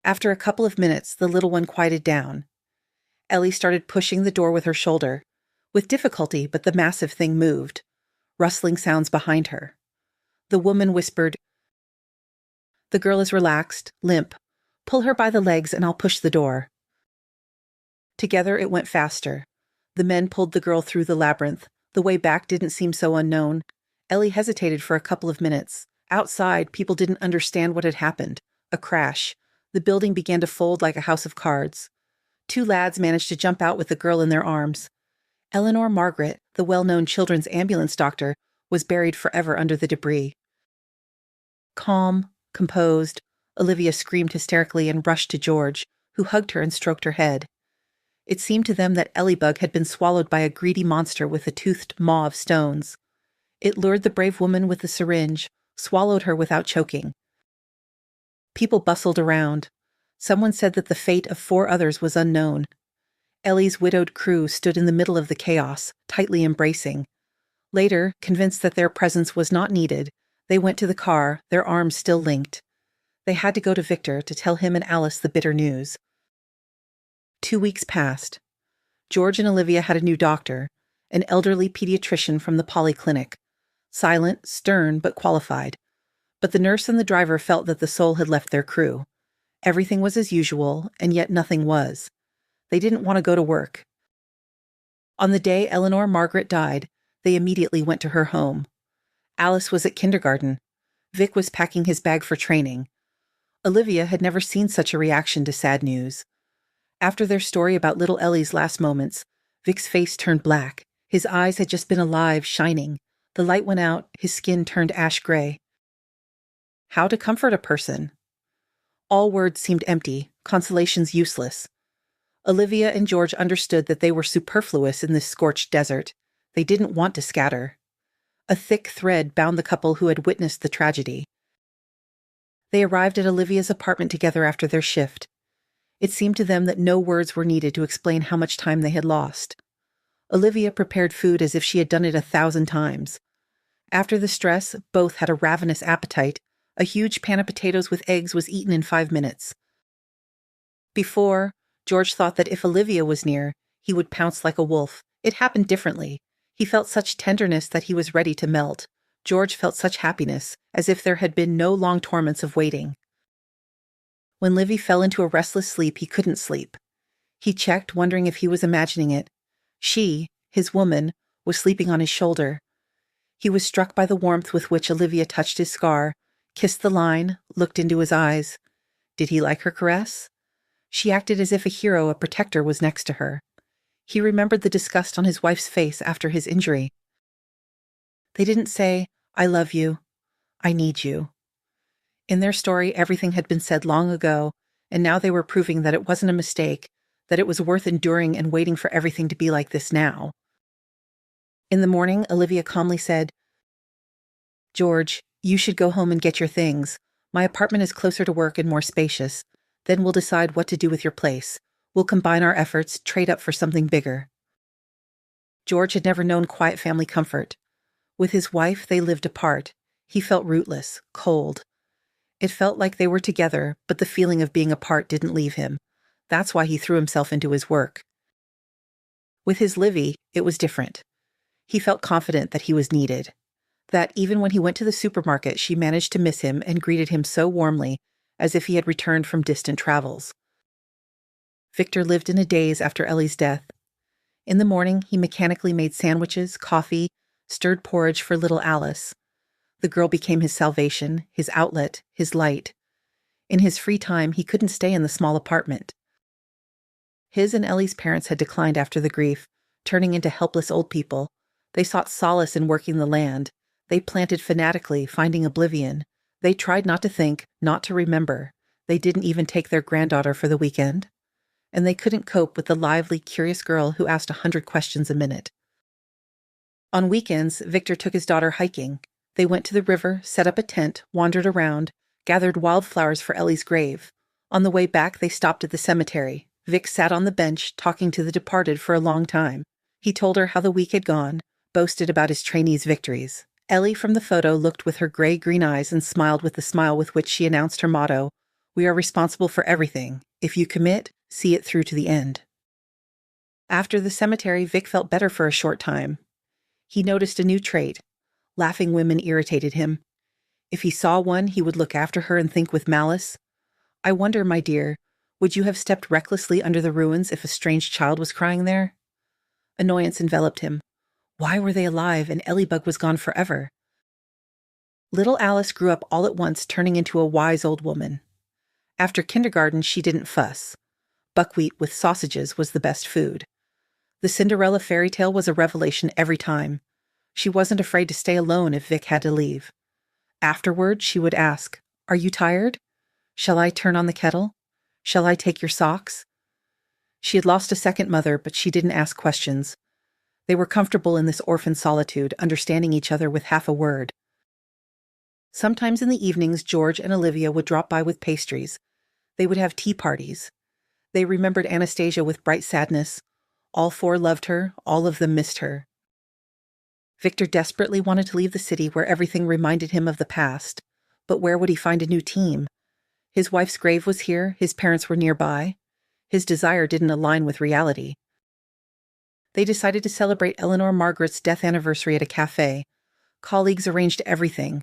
After a couple of minutes, the little one quieted down. Ellie started pushing the door with her shoulder. With difficulty, but the massive thing moved. Rustling sounds behind her. The woman whispered, "The girl is relaxed, limp. Pull her by the legs and I'll push the door." Together it went faster. The men pulled the girl through the labyrinth. The way back didn't seem so unknown. Ellie hesitated for a couple of minutes. Outside, people didn't understand what had happened. A crash. The building began to fold like a house of cards. Two lads managed to jump out with the girl in their arms. Eleanor Margaret, the well-known children's ambulance doctor, was buried forever under the debris. Calm, composed, Olivia screamed hysterically and rushed to George, who hugged her and stroked her head. It seemed to them that Ellybug had been swallowed by a greedy monster with a toothed maw of stones. It lured the brave woman with the syringe, swallowed her without choking. People bustled around. Someone said that the fate of 4 others was unknown. Ellie's widowed crew stood in the middle of the chaos, tightly embracing. Later, convinced that their presence was not needed, they went to the car, their arms still linked. They had to go to Victor to tell him and Alice the bitter news. 2 weeks passed. George and Olivia had a new doctor, an elderly pediatrician from the polyclinic. Silent, stern, but qualified. But the nurse and the driver felt that the soul had left their crew. Everything was as usual, and yet nothing was. They didn't want to go to work. On the day Eleanor Margaret died, they immediately went to her home. Alice was at kindergarten. Vic was packing his bag for training. Olivia had never seen such a reaction to sad news. After their story about little Ellie's last moments, Vic's face turned black. His eyes had just been alive, shining. The light went out, his skin turned ash gray. How to comfort a person? All words seemed empty, consolations useless. Olivia and George understood that they were superfluous in this scorched desert. They didn't want to scatter. A thick thread bound the couple who had witnessed the tragedy. They arrived at Olivia's apartment together after their shift. It seemed to them that no words were needed to explain how much time they had lost. Olivia prepared food as if she had done it 1,000 times. After the stress, both had a ravenous appetite. A huge pan of potatoes with eggs was eaten in 5 minutes. Before, George thought that if Olivia was near, he would pounce like a wolf. It happened differently. He felt such tenderness that he was ready to melt. George felt such happiness, as if there had been no long torments of waiting. When Livy fell into a restless sleep, he couldn't sleep. He checked, wondering if he was imagining it. She, his woman, was sleeping on his shoulder. He was struck by the warmth with which Olivia touched his scar, kissed the line, looked into his eyes. Did he like her caress? She acted as if a hero, a protector, was next to her. He remembered the disgust on his wife's face after his injury. They didn't say, "I love you. I need you." In their story, everything had been said long ago, and now they were proving that it wasn't a mistake, that it was worth enduring and waiting for everything to be like this now. In the morning, Olivia calmly said, "George, you should go home and get your things. My apartment is closer to work and more spacious. Then we'll decide what to do with your place. We'll combine our efforts, trade up for something bigger." George had never known quiet family comfort. With his wife, they lived apart. He felt rootless, cold. It felt like they were together, but the feeling of being apart didn't leave him. That's why he threw himself into his work. With his Livy, it was different. He felt confident that he was needed. That even when he went to the supermarket, she managed to miss him and greeted him so warmly, as if he had returned from distant travels. Victor lived in a daze after Ellie's death. In the morning, he mechanically made sandwiches, coffee, stirred porridge for little Alice. The girl became his salvation, his outlet, his light. In his free time, he couldn't stay in the small apartment. His and Ellie's parents had declined after the grief, turning into helpless old people. They sought solace in working the land. They planted fanatically, finding oblivion. They tried not to think, not to remember. They didn't even take their granddaughter for the weekend. And they couldn't cope with the lively, curious girl who asked 100 questions a minute. On weekends, Victor took his daughter hiking. They went to the river, set up a tent, wandered around, gathered wildflowers for Ellie's grave. On the way back, they stopped at the cemetery. Vic sat on the bench, talking to the departed for a long time. He told her how the week had gone, boasted about his trainees' victories. Ellie from the photo looked with her gray-green eyes and smiled with the smile with which she announced her motto, "We are responsible for everything. If you commit, see it through to the end." After the cemetery, Vic felt better for a short time. He noticed a new trait. Laughing women irritated him. If he saw one, he would look after her and think with malice, "I wonder, my dear, would you have stepped recklessly under the ruins if a strange child was crying there?" Annoyance enveloped him. Why were they alive and Ellibug was gone forever? Little Alice grew up all at once, turning into a wise old woman. After kindergarten, she didn't fuss. Buckwheat with sausages was the best food. The Cinderella fairy tale was a revelation every time. She wasn't afraid to stay alone if Vic had to leave. Afterward, she would ask, "Are you tired? Shall I turn on the kettle? Shall I take your socks?" She had lost a second mother, but she didn't ask questions. They were comfortable in this orphan solitude, understanding each other with half a word. Sometimes in the evenings, George and Olivia would drop by with pastries. They would have tea parties. They remembered Anastasia with bright sadness. All four loved her, all of them missed her. Victor desperately wanted to leave the city where everything reminded him of the past. But where would he find a new team? His wife's grave was here, his parents were nearby. His desire didn't align with reality. They decided to celebrate Eleanor Margaret's death anniversary at a cafe. Colleagues arranged everything.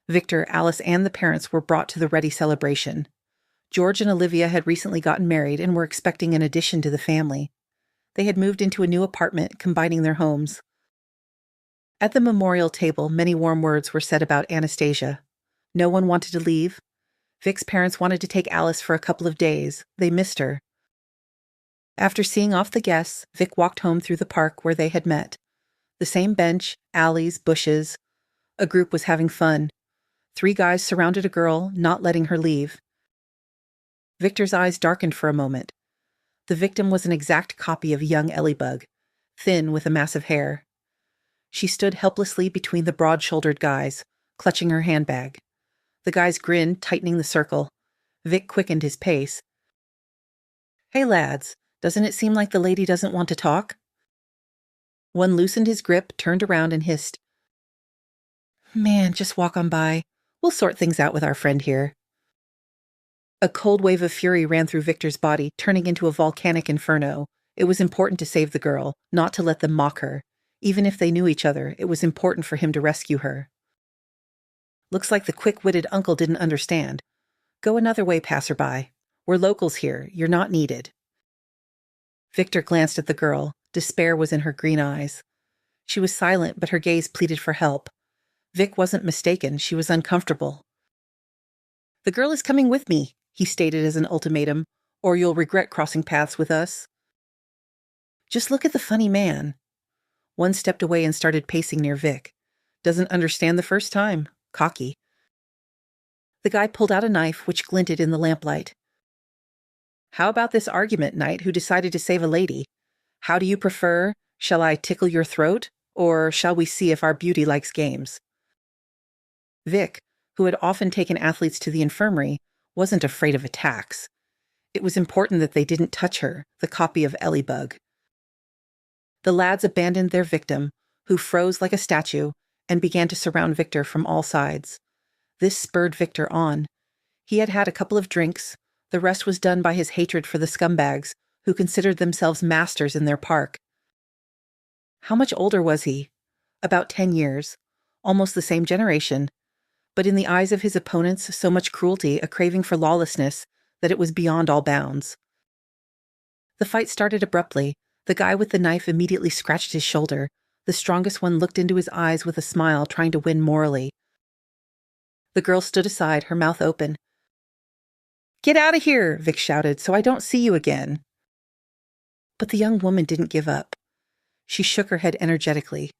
Victor, Alice, and the parents were brought to the ready celebration. George and Olivia had recently gotten married and were expecting an addition to the family. They had moved into a new apartment, combining their homes. At the memorial table, many warm words were said about Anastasia. No one wanted to leave. Vic's parents wanted to take Alice for a couple of days. They missed her. After seeing off the guests, Vic walked home through the park where they had met. The same bench, alleys, bushes. A group was having fun. 3 guys surrounded a girl, not letting her leave. Victor's eyes darkened for a moment. The victim was an exact copy of young Ellibug, thin with a mass of hair. She stood helplessly between the broad-shouldered guys, clutching her handbag. The guys grinned, tightening the circle. Vic quickened his pace. "Hey, lads, doesn't it seem like the lady doesn't want to talk?" One loosened his grip, turned around, and hissed, "Man, just walk on by. We'll sort things out with our friend here." A cold wave of fury ran through Victor's body, turning into a volcanic inferno. It was important to save the girl, not to let them mock her. Even if they knew each other, it was important for him to rescue her. "Looks like the quick-witted uncle didn't understand. Go another way, passerby. We're locals here. You're not needed." Victor glanced at the girl. Despair was in her green eyes. She was silent, but her gaze pleaded for help. Vic wasn't mistaken. She was uncomfortable. "The girl is coming with me," he stated as an ultimatum, "or you'll regret crossing paths with us." "Just look at the funny man." One stepped away and started pacing near Vic. "Doesn't understand the first time. Cocky." The guy pulled out a knife which glinted in the lamplight. "How about this argument, knight who decided to save a lady? How do you prefer? Shall I tickle your throat? Or shall we see if our beauty likes games?" Vic, who had often taken athletes to the infirmary, wasn't afraid of attacks. It was important that they didn't touch her, the copy of Ellybug. The lads abandoned their victim, who froze like a statue, and began to surround Victor from all sides. This spurred Victor on. He had had a couple of drinks. The rest was done by his hatred for the scumbags, who considered themselves masters in their park. How much older was he? About 10 years. Almost the same generation. But in the eyes of his opponents, so much cruelty, a craving for lawlessness, that it was beyond all bounds. The fight started abruptly. The guy with the knife immediately scratched his shoulder. The strongest one looked into his eyes with a smile, trying to win morally. The girl stood aside, her mouth open. "Get out of here," Vic shouted, "so I don't see you again." But the young woman didn't give up. She shook her head energetically.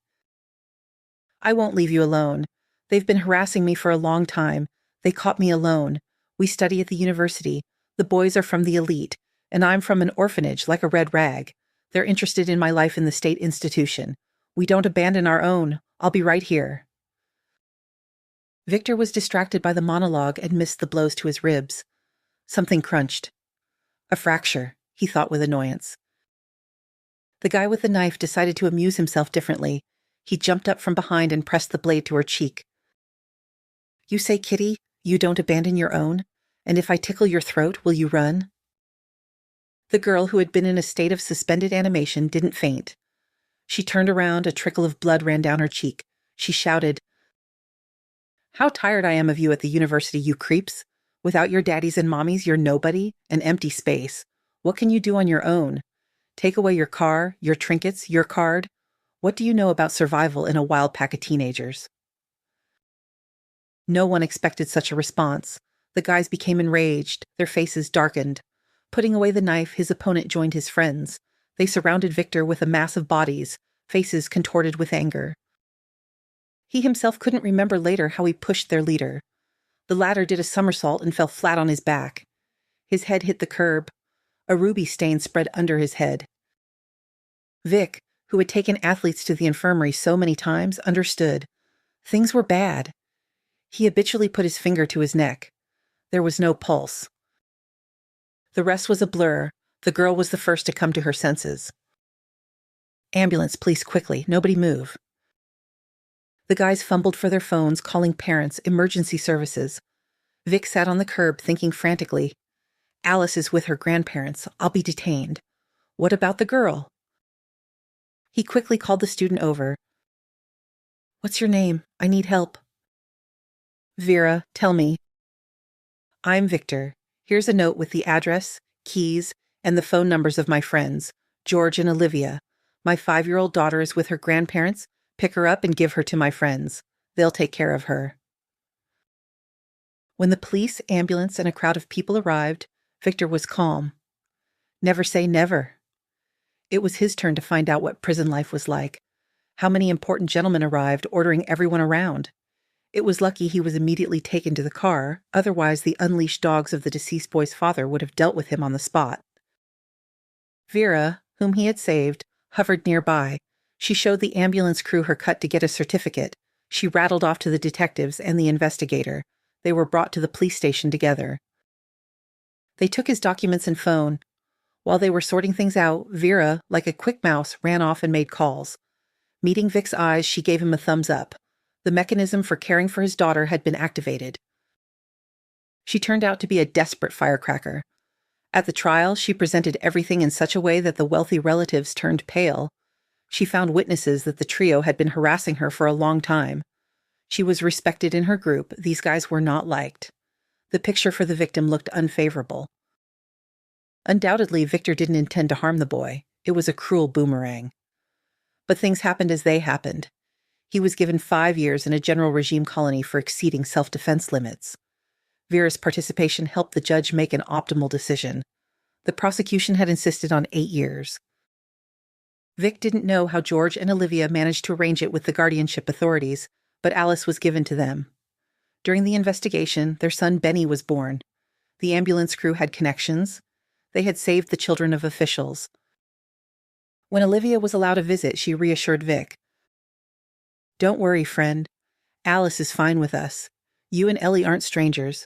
"I won't leave you alone. They've been harassing me for a long time. They caught me alone. We study at the university. The boys are from the elite, and I'm from an orphanage like a red rag. They're interested in my life in the state institution. We don't abandon our own. I'll be right here." Victor was distracted by the monologue and missed the blows to his ribs. Something crunched. A fracture, he thought with annoyance. The guy with the knife decided to amuse himself differently. He jumped up from behind and pressed the blade to her cheek. "You say, Kitty, you don't abandon your own? And if I tickle your throat, will you run?" The girl, who had been in a state of suspended animation, didn't faint. She turned around, a trickle of blood ran down her cheek. She shouted, "How tired I am of you at the university, you creeps. Without your daddies and mommies, you're nobody, an empty space. What can you do on your own? Take away your car, your trinkets, your card? What do you know about survival in a wild pack of teenagers?" No one expected such a response. The guys became enraged, their faces darkened. Putting away the knife, his opponent joined his friends. They surrounded Victor with a mass of bodies, faces contorted with anger. He himself couldn't remember later how he pushed their leader. The latter did a somersault and fell flat on his back. His head hit the curb. A ruby stain spread under his head. Vic, who had taken athletes to the infirmary so many times, understood. Things were bad. He habitually put his finger to his neck. There was no pulse. The rest was a blur. The girl was the first to come to her senses. "Ambulance, please, quickly. Nobody move." The guys fumbled for their phones, calling parents, emergency services. Vic sat on the curb, thinking frantically. "Alice is with her grandparents. I'll be detained. What about the girl?" He quickly called the student over. "What's your name? I need help." "Vera, tell me." "I'm Victor. Here's a note with the address, keys, and the phone numbers of my friends, George and Olivia. My 5-year-old daughter is with her grandparents. Pick her up and give her to my friends. They'll take care of her." When the police, ambulance, and a crowd of people arrived, Victor was calm. Never say never. It was his turn to find out what prison life was like. How many important gentlemen arrived, ordering everyone around. It was lucky he was immediately taken to the car, otherwise the unleashed dogs of the deceased boy's father would have dealt with him on the spot. Vera, whom he had saved, hovered nearby. She showed the ambulance crew her cut to get a certificate. She rattled off to the detectives and the investigator. They were brought to the police station together. They took his documents and phone. While they were sorting things out, Vera, like a quick mouse, ran off and made calls. Meeting Vic's eyes, she gave him a thumbs up. The mechanism for caring for his daughter had been activated. She turned out to be a desperate firecracker. At the trial, she presented everything in such a way that the wealthy relatives turned pale. She found witnesses that the trio had been harassing her for a long time. She was respected in her group. These guys were not liked. The picture for the victim looked unfavorable. Undoubtedly, Victor didn't intend to harm the boy. It was a cruel boomerang. But things happened as they happened. He was given 5 years in a general regime colony for exceeding self-defense limits. Vera's participation helped the judge make an optimal decision. The prosecution had insisted on 8 years. Vic didn't know how George and Olivia managed to arrange it with the guardianship authorities, but Alice was given to them. During the investigation, their son Benny was born. The ambulance crew had connections. They had saved the children of officials. When Olivia was allowed a visit, she reassured Vic. "Don't worry, friend. Alice is fine with us. You and Ellie aren't strangers.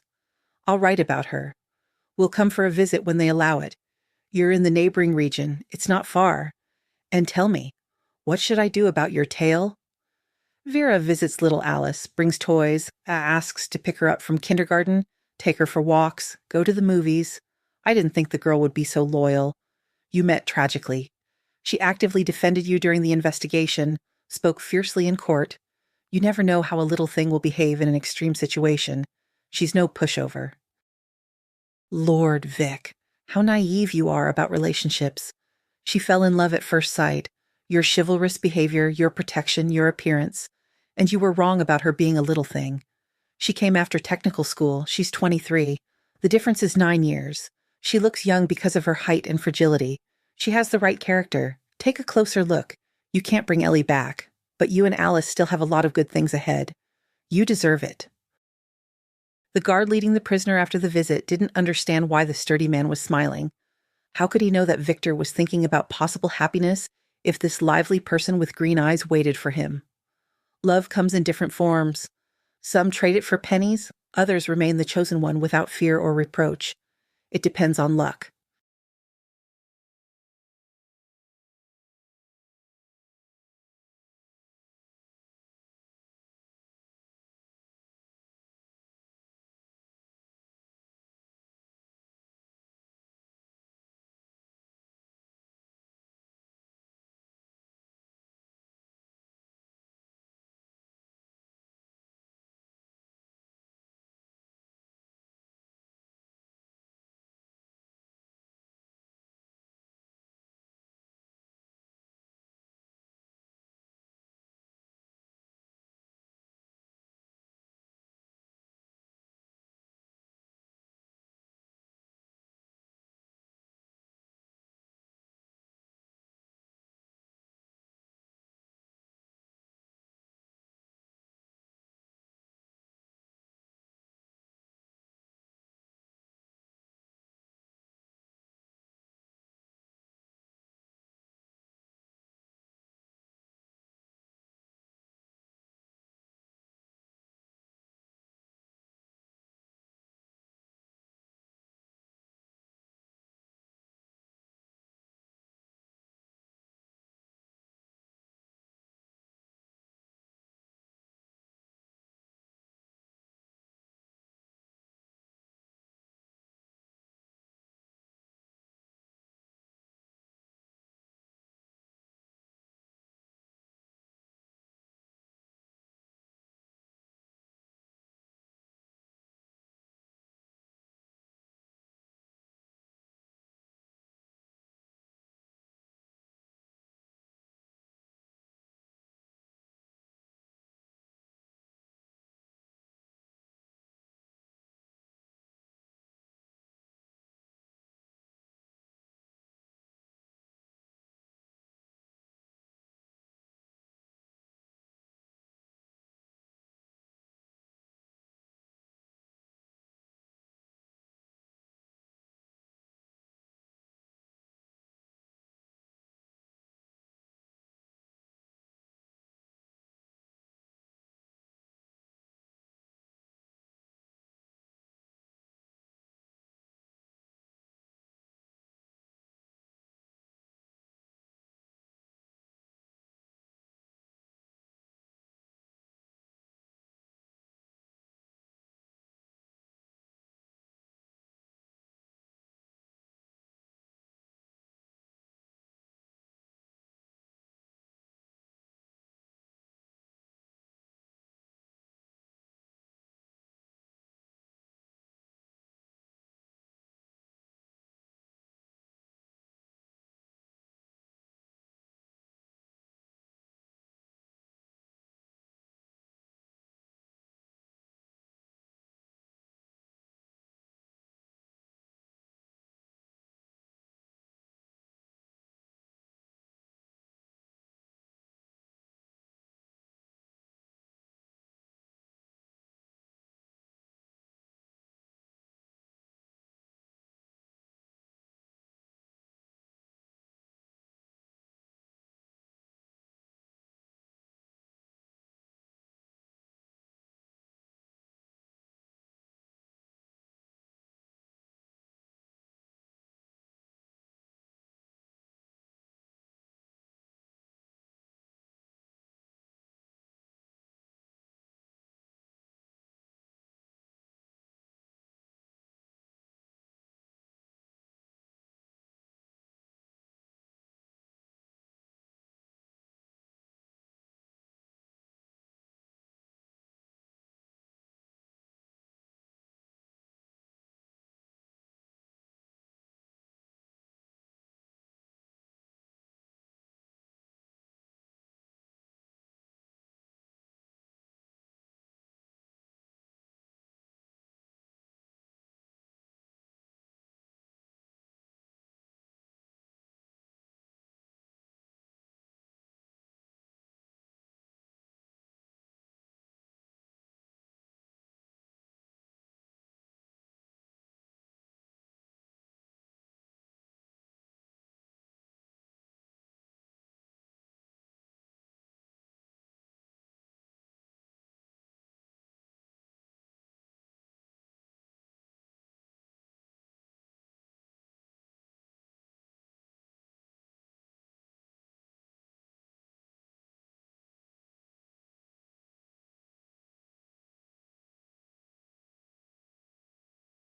I'll write about her. We'll come for a visit when they allow it. You're in the neighboring region. It's not far. And tell me, what should I do about your tail?" Vera visits little Alice, brings toys, asks to pick her up from kindergarten, take her for walks, go to the movies. I didn't think the girl would be so loyal. You met tragically. She actively defended you during the investigation, spoke fiercely in court. You never know how a little thing will behave in an extreme situation. She's no pushover. Lord, Vic, how naive you are about relationships. She fell in love at first sight. Your chivalrous behavior, your protection, your appearance. And you were wrong about her being a little thing. She came after technical school. She's 23. The difference is 9 years. She looks young because of her height and fragility. She has the right character. Take a closer look. You can't bring Ellie back, but you and Alice still have a lot of good things ahead. You deserve it. The guard leading the prisoner after the visit didn't understand why the sturdy man was smiling. How could he know that Victor was thinking about possible happiness if this lively person with green eyes waited for him? Love comes in different forms. Some trade it for pennies, others remain the chosen one without fear or reproach. It depends on luck.